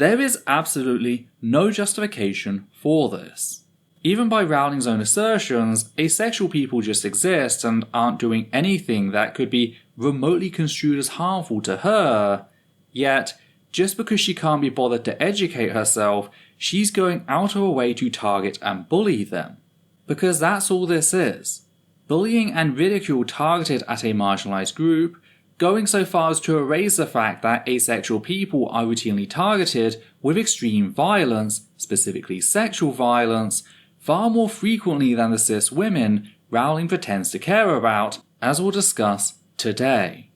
There is absolutely no justification for this. Even by Rowling's own assertions, asexual people just exist and aren't doing anything that could be remotely construed as harmful to her. Yet, just because she can't be bothered to educate herself, she's going out of her way to target and bully them. Because that's all this is. Bullying and ridicule targeted at a marginalized group, going so far as to erase the fact that asexual people are routinely targeted with extreme violence, specifically sexual violence, far more frequently than the cis women Rowling pretends to care about, as we'll discuss today.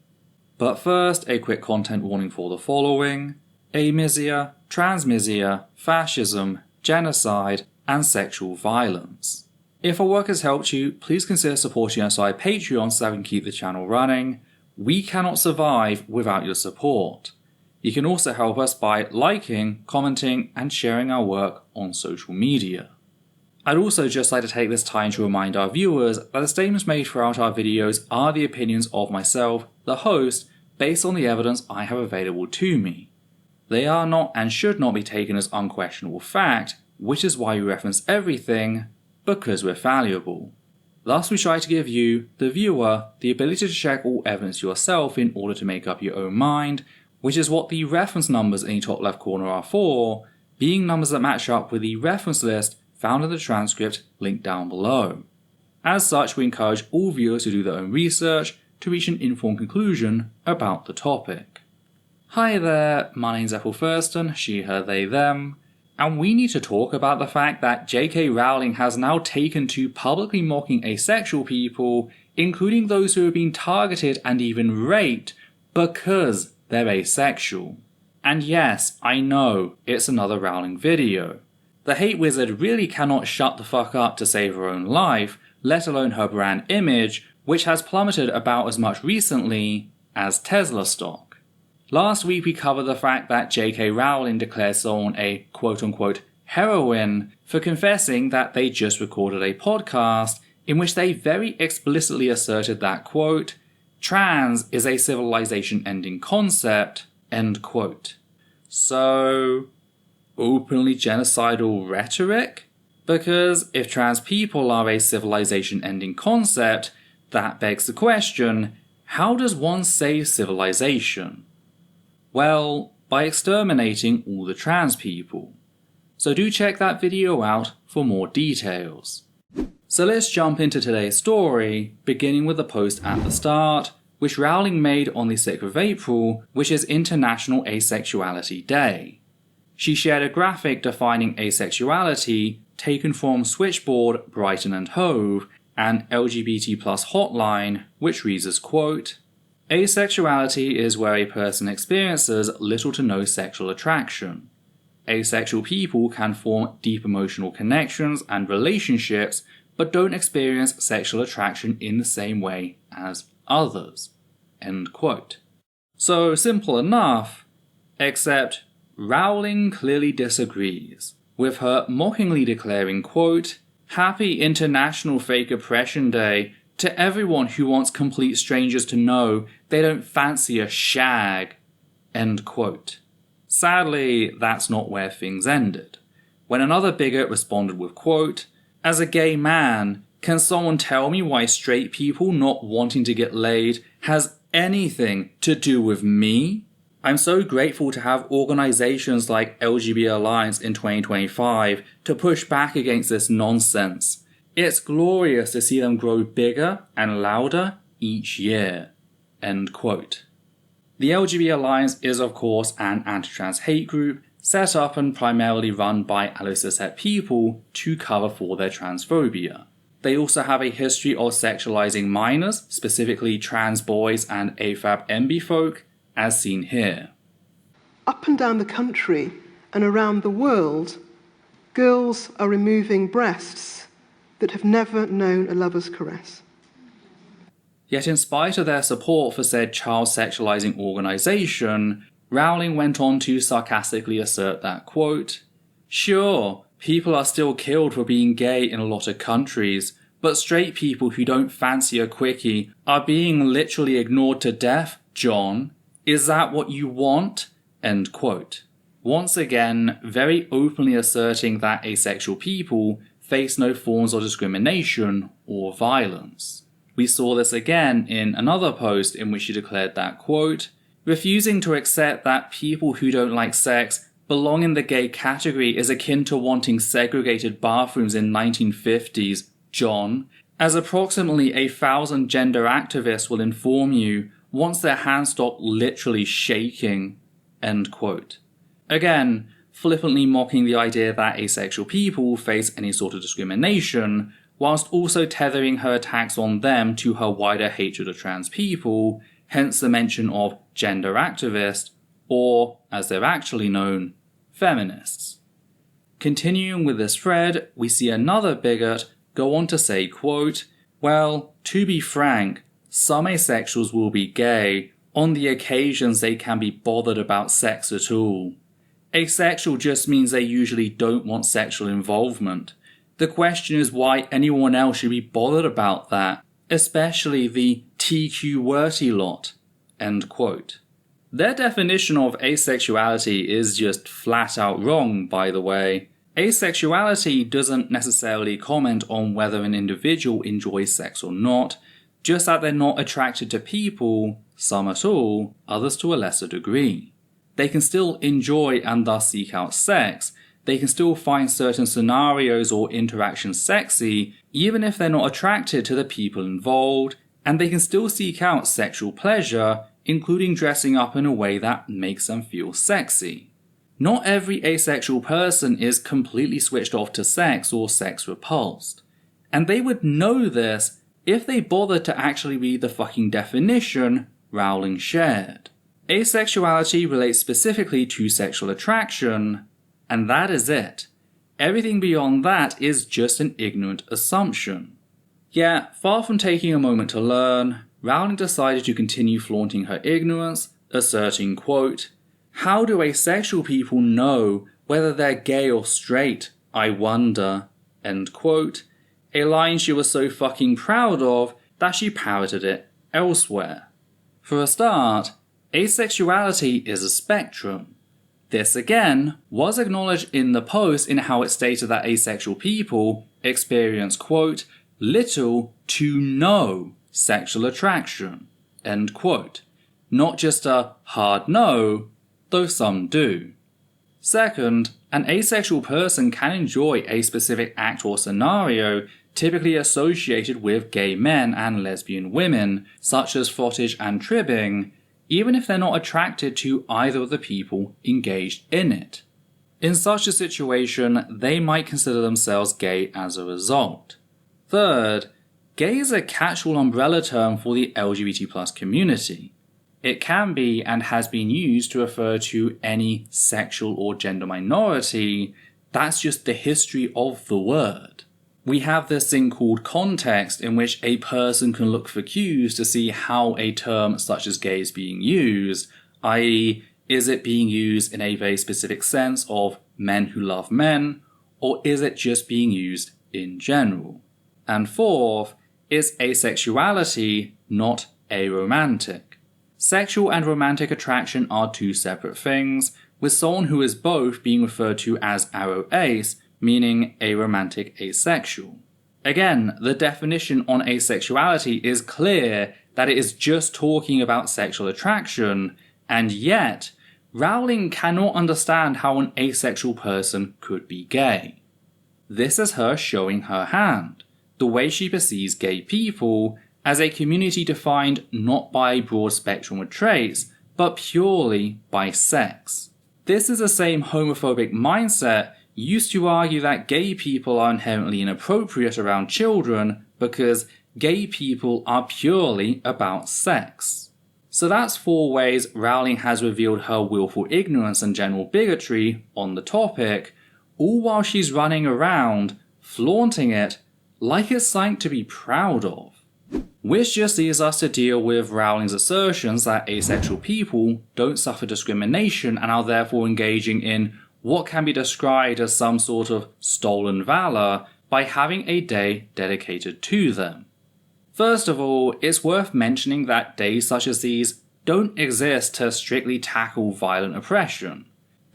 But first, a quick content warning for the following: amisia, transmisia, fascism, genocide, and sexual violence. If our work has helped you, please consider supporting us via Patreon so that we can keep the channel running. We cannot survive without your support. You can also help us by liking, commenting, and sharing our work on social media. I'd also just like to take this time to remind our viewers that the statements made throughout our videos are the opinions of myself, the host, based on the evidence I have available to me. They are not and should not be taken as unquestionable fact, which is why we reference everything, because we're fallible. Thus we try to give you, the viewer, the ability to check all evidence yourself in order to make up your own mind, which is what the reference numbers in the top left corner are for, being numbers that match up with the reference list found in the transcript linked down below. As such, we encourage all viewers to do their own research to reach an informed conclusion about the topic. Hi there, my name's Ethel Thurston, she, her, they, them, and we need to talk about the fact that JK Rowling has now taken to publicly mocking asexual people, including those who have been targeted and even raped because they're asexual. And yes, I know, it's another Rowling video. The hate wizard really cannot shut the fuck up to save her own life, let alone her brand image, which has plummeted about as much recently as Tesla stock. Last week we covered the fact that JK Rowling declared someone a quote-unquote heroine for confessing that they just recorded a podcast in which they very explicitly asserted that, quote, trans is a civilization-ending concept, end quote. So, openly genocidal rhetoric? Because if trans people are a civilization-ending concept, that begs the question, how does one save civilization? Well, by exterminating all the trans people. So do check that video out for more details. So let's jump into today's story, beginning with the post at the start, which Rowling made on the 6th of April, which is International Asexuality Day. She shared a graphic defining asexuality taken from Switchboard, Brighton and Hove, an LGBT+ hotline, which reads as, quote, asexuality is where a person experiences little to no sexual attraction. Asexual people can form deep emotional connections and relationships, but don't experience sexual attraction in the same way as others. End quote. So simple enough, except Rowling clearly disagrees, with her mockingly declaring, quote, Happy International Fake Oppression Day to everyone who wants complete strangers to know they don't fancy a shag, end quote. Sadly, that's not where things ended, when another bigot responded with, quote, as a gay man, can someone tell me why straight people not wanting to get laid has anything to do with me? I'm so grateful to have organizations like LGBT Alliance in 2025 to push back against this nonsense. It's glorious to see them grow bigger and louder each year. End quote. The LGBT Alliance is of course an anti-trans hate group set up and primarily run by allo-cishet people to cover for their transphobia. They also have a history of sexualizing minors, specifically trans boys and AFAB MB folk, as seen here. Up and down the country and around the world, girls are removing breasts that have never known a lover's caress. Yet in spite of their support for said child-sexualizing organization, Rowling went on to sarcastically assert that, quote, sure, people are still killed for being gay in a lot of countries, but straight people who don't fancy a quickie are being literally ignored to death, John. Is that what you want? End quote. once again very openly asserting that asexual people face no forms of discrimination or violence. We saw this again in another post in which she declared that, quote, refusing to accept that people who don't like sex belong in the gay category is akin to wanting segregated bathrooms in 1950s, John, as approximately 1,000 gender activists will inform you once their hands stop literally shaking, end quote. Again, flippantly mocking the idea that asexual people face any sort of discrimination, whilst also tethering her attacks on them to her wider hatred of trans people, hence the mention of gender activists, or, as they're actually known, feminists. Continuing with this thread, we see another bigot go on to say, quote, well, to be frank, some asexuals will be gay on the occasions they can be bothered about sex at all. Asexual just means they usually don't want sexual involvement. The question is why anyone else should be bothered about that, especially the TQ-worthy lot, end quote. Their definition of asexuality is just flat out wrong, by the way. Asexuality doesn't necessarily comment on whether an individual enjoys sex or not, just that they're not attracted to people, some at all, others to a lesser degree. They can still enjoy and thus seek out sex. They can still find certain scenarios or interactions sexy, even if they're not attracted to the people involved, and they can still seek out sexual pleasure, including dressing up in a way that makes them feel sexy. Not every asexual person is completely switched off to sex or sex repulsed. And they would know this if they bothered to actually read the fucking definition Rowling shared. Asexuality relates specifically to sexual attraction, and that is it. Everything beyond that is just an ignorant assumption. Yet, far from taking a moment to learn, Rowling decided to continue flaunting her ignorance, asserting, quote, how do asexual people know whether they're gay or straight, I wonder, end quote, a line she was so fucking proud of that she parroted it elsewhere. For a start, asexuality is a spectrum. This again was acknowledged in the post in how it stated that asexual people experience, quote, little to no sexual attraction, end quote. Not just a hard no, though some do. Second, an asexual person can enjoy a specific act or scenario typically associated with gay men and lesbian women, such as frottage and tribbing, even if they're not attracted to either of the people engaged in it. In such a situation, they might consider themselves gay as a result. Third, gay is a catch-all umbrella term for the LGBT+ community. It can be and has been used to refer to any sexual or gender minority. That's just the history of the word. We have this thing called context in which a person can look for cues to see how a term such as gay is being used, i.e., is it being used in a very specific sense of men who love men, or is it just being used in general? And fourth, is asexuality not aromantic? Sexual and romantic attraction are two separate things, with someone who is both being referred to as aroace, meaning aromantic asexual. Again, the definition on asexuality is clear that it is just talking about sexual attraction, and yet, Rowling cannot understand how an asexual person could be gay. This is her showing her hand, the way she perceives gay people as a community defined not by a broad spectrum of traits, but purely by sex. This is the same homophobic mindset used to argue that gay people are inherently inappropriate around children because gay people are purely about sex. So that's 4 ways Rowling has revealed her willful ignorance and general bigotry on the topic, all while she's running around, flaunting it like it's something to be proud of. Which just leads us to deal with Rowling's assertions that asexual people don't suffer discrimination and are therefore engaging in what can be described as some sort of stolen valor by having a day dedicated to them. First of all, it's worth mentioning that days such as these don't exist to strictly tackle violent oppression.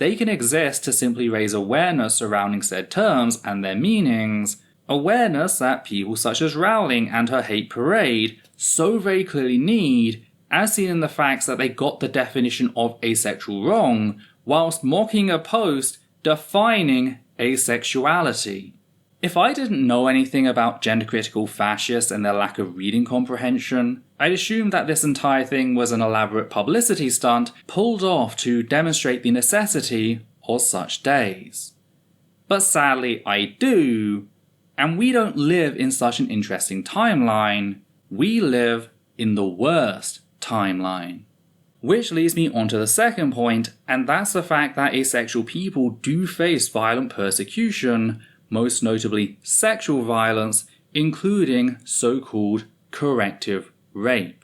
they can exist to simply raise awareness surrounding said terms and their meanings, awareness that people such as Rowling and her hate parade so very clearly need, as seen in the facts that they got the definition of asexual wrong, whilst mocking a post defining asexuality. If I didn't know anything about gender-critical fascists and their lack of reading comprehension, I'd assume that this entire thing was an elaborate publicity stunt pulled off to demonstrate the necessity of such days. But sadly I do, and we don't live in such an interesting timeline, we live in the worst timeline. Which leads me on to the second point, and that's the fact that asexual people do face violent persecution, most notably sexual violence, including so-called corrective rape.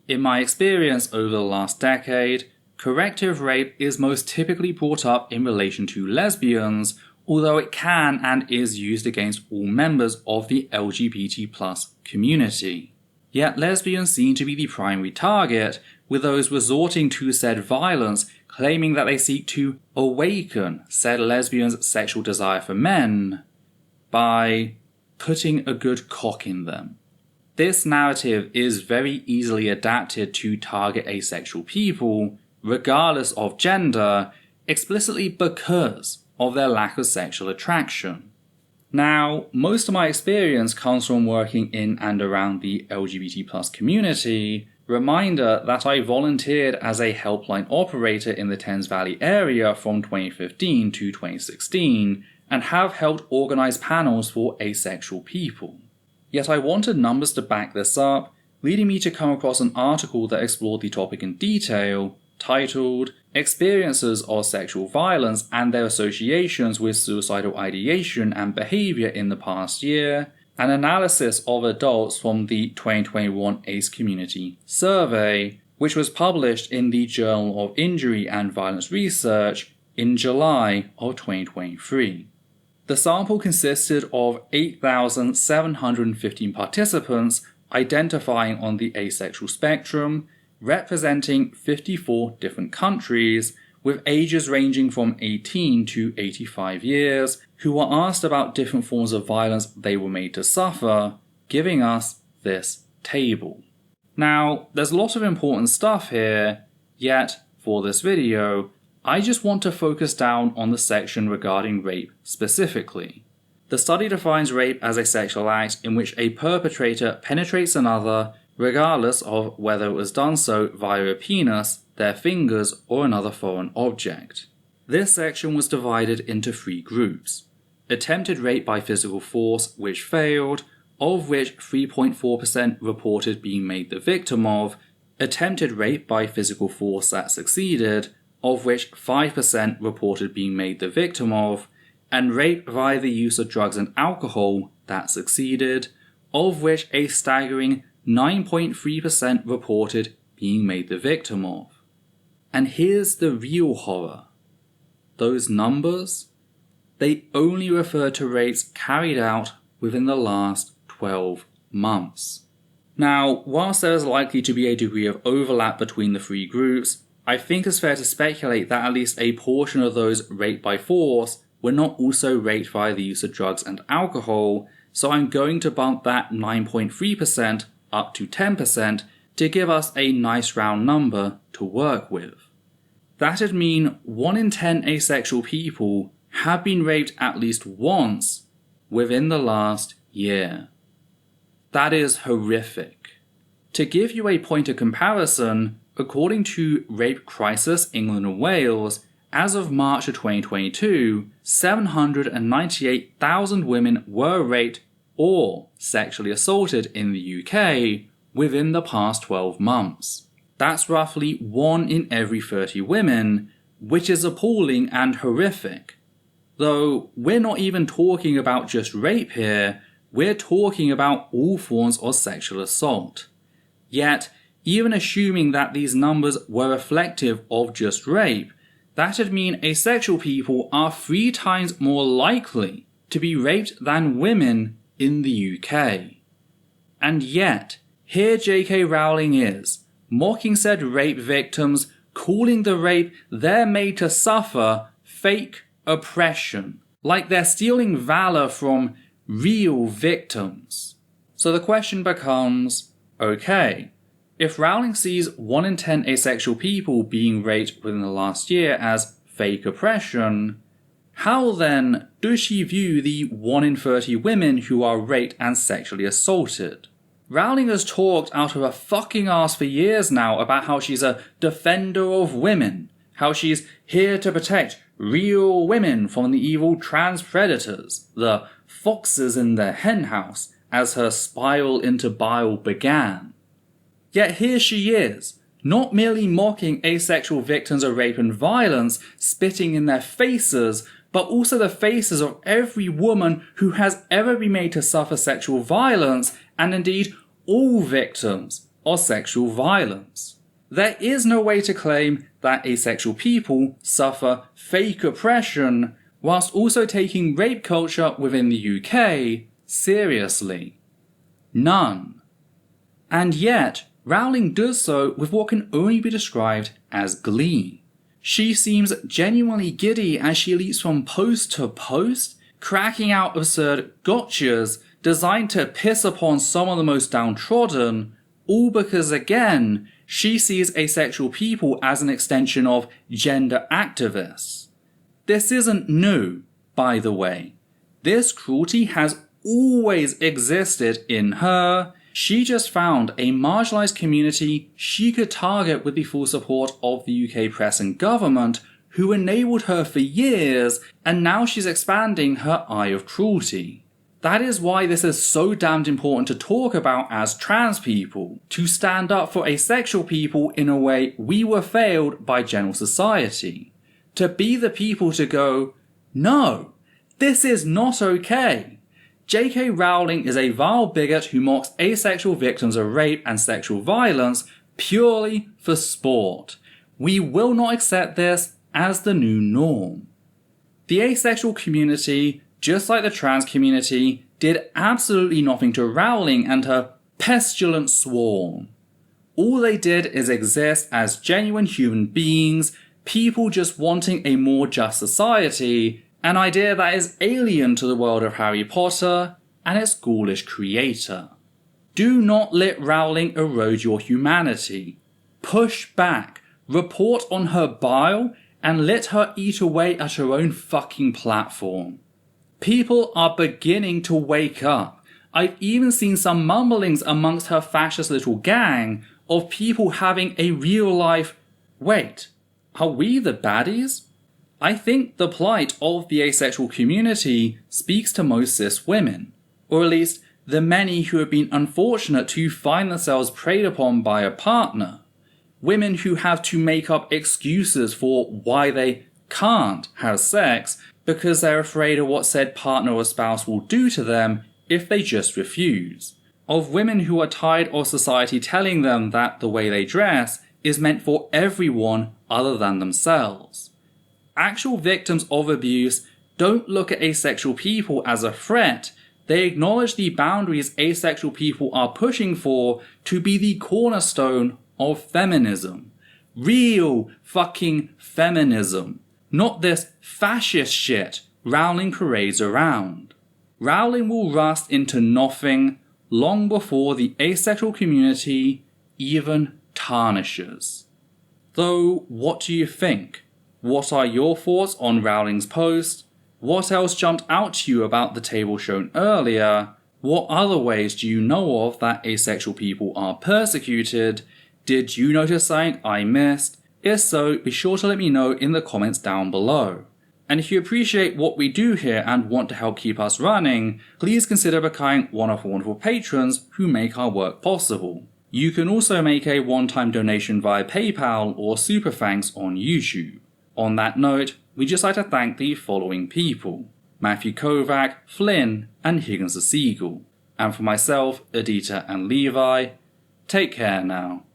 In my experience over the last decade, corrective rape is most typically brought up in relation to lesbians, although it can and is used against all members of the LGBT+ community. Yet lesbians seem to be the primary target, with those resorting to said violence claiming that they seek to awaken said lesbians' sexual desire for men by putting a good cock in them. This narrative is very easily adapted to target asexual people, regardless of gender, explicitly because of their lack of sexual attraction. Now, most of my experience comes from working in and around the LGBT+ community. Reminder that I volunteered as a helpline operator in the Thames Valley area from 2015 to 2016 and have helped organize panels for asexual people. Yet I wanted numbers to back this up, leading me to come across an article that explored the topic in detail, titled Experiences of Sexual Violence and Their Associations with Suicidal Ideation and Behavior in the Past Year, an analysis of adults from the 2021 ACE Community Survey, which was published in the Journal of Injury and Violence Research in July of 2023. The sample consisted of 8,715 participants identifying on the asexual spectrum, representing 54 different countries, with ages ranging from 18 to 85 years, who were asked about different forms of violence they were made to suffer, giving us this table. Now, there's a lot of important stuff here, yet, for this video, I just want to focus down on the section regarding rape specifically. The study defines rape as a sexual act in which a perpetrator penetrates another, regardless of whether it was done so via a penis, their fingers, or another foreign object. This section was divided into 3 groups. Attempted rape by physical force, which failed, of which 3.4% reported being made the victim of, attempted rape by physical force that succeeded, of which 5% reported being made the victim of, and rape via the use of drugs and alcohol that succeeded, of which a staggering 9.3% reported being made the victim of. And here's the real horror. Those numbers, they only refer to rapes carried out within the last 12 months. Now, whilst there is likely to be a degree of overlap between the 3 groups, I think it's fair to speculate that at least a portion of those raped by force were not also raped via the use of drugs and alcohol, so I'm going to bump that 9.3% up to 10% to give us a nice round number to work with. That'd mean 1 in 10 asexual people have been raped at least once within the last year. That is horrific. To give you a point of comparison, according to Rape Crisis England and Wales, as of March of 2022, 798,000 women were raped or sexually assaulted in the UK within the past 12 months. That's roughly 1 in every 30 women, which is appalling and horrific. Though we're not even talking about just rape here, we're talking about all forms of sexual assault. Yet, even assuming that these numbers were reflective of just rape, that'd mean asexual people are 3 times more likely to be raped than women in the UK. And yet, here JK Rowling is, mocking said rape victims, calling the rape they're made to suffer fake oppression, like they're stealing valor from real victims. So the question becomes, okay, if Rowling sees 1 in 10 asexual people being raped within the last year as fake oppression, how then does she view the 1 in 30 women who are raped and sexually assaulted? Rowling has talked out of her fucking ass for years now about how she's a defender of women, how she's here to protect real women from the evil trans predators, the foxes in the henhouse, as her spiral into bile began. Yet here she is, not merely mocking asexual victims of rape and violence, spitting in their faces, but also the faces of every woman who has ever been made to suffer sexual violence, and indeed all victims of sexual violence. There is no way to claim that asexual people suffer fake oppression whilst also taking rape culture within the UK seriously. None. And yet, Rowling does so with what can only be described as glee. She seems genuinely giddy as she leaps from post to post, cracking out absurd gotchas designed to piss upon some of the most downtrodden, all because, again, she sees asexual people as an extension of gender activists. This isn't new, by the way. This cruelty has always existed in her. She just found a marginalised community she could target with the full support of the UK press and government, who enabled her for years, and now she's expanding her eye of cruelty. That is why this is so damned important to talk about as trans people, to stand up for asexual people in a way we were failed by general society. To be the people to go, no, this is not okay. JK Rowling is a vile bigot who mocks asexual victims of rape and sexual violence purely for sport. We will not accept this as the new norm. The asexual community, just like the trans community, did absolutely nothing to Rowling and her pestilent swarm. All they did is exist as genuine human beings, people just wanting a more just society, an idea that is alien to the world of Harry Potter and its ghoulish creator. Do not let Rowling erode your humanity. Push back, report on her bile, and let her eat away at her own fucking platform. People are beginning to wake up. I've even seen some mumblings amongst her fascist little gang of people having a real life, wait, are we the baddies? I think the plight of the asexual community speaks to most cis women, or at least the many who have been unfortunate to find themselves preyed upon by a partner. Women who have to make up excuses for why they can't have sex because they're afraid of what said partner or spouse will do to them if they just refuse. Of women who are tired of society telling them that the way they dress is meant for everyone other than themselves. Actual victims of abuse don't look at asexual people as a threat. They acknowledge the boundaries asexual people are pushing for to be the cornerstone of feminism. Real fucking feminism. Not this fascist shit Rowling parades around. Rowling will rust into nothing long before the asexual community even tarnishes. Though, what do you think? What are your thoughts on Rowling's post? What else jumped out to you about the table shown earlier? What other ways do you know of that asexual people are persecuted? Did you notice something I missed? If so, be sure to let me know in the comments down below. And if you appreciate what we do here and want to help keep us running, please consider becoming one of the wonderful patrons who make our work possible. You can also make a one-time donation via PayPal or Super Thanks on YouTube. On that note, we'd just like to thank the following people: Matthew Kovac, Flynn, and Higgins the Seagull. And for myself, Adita and Levi, take care now.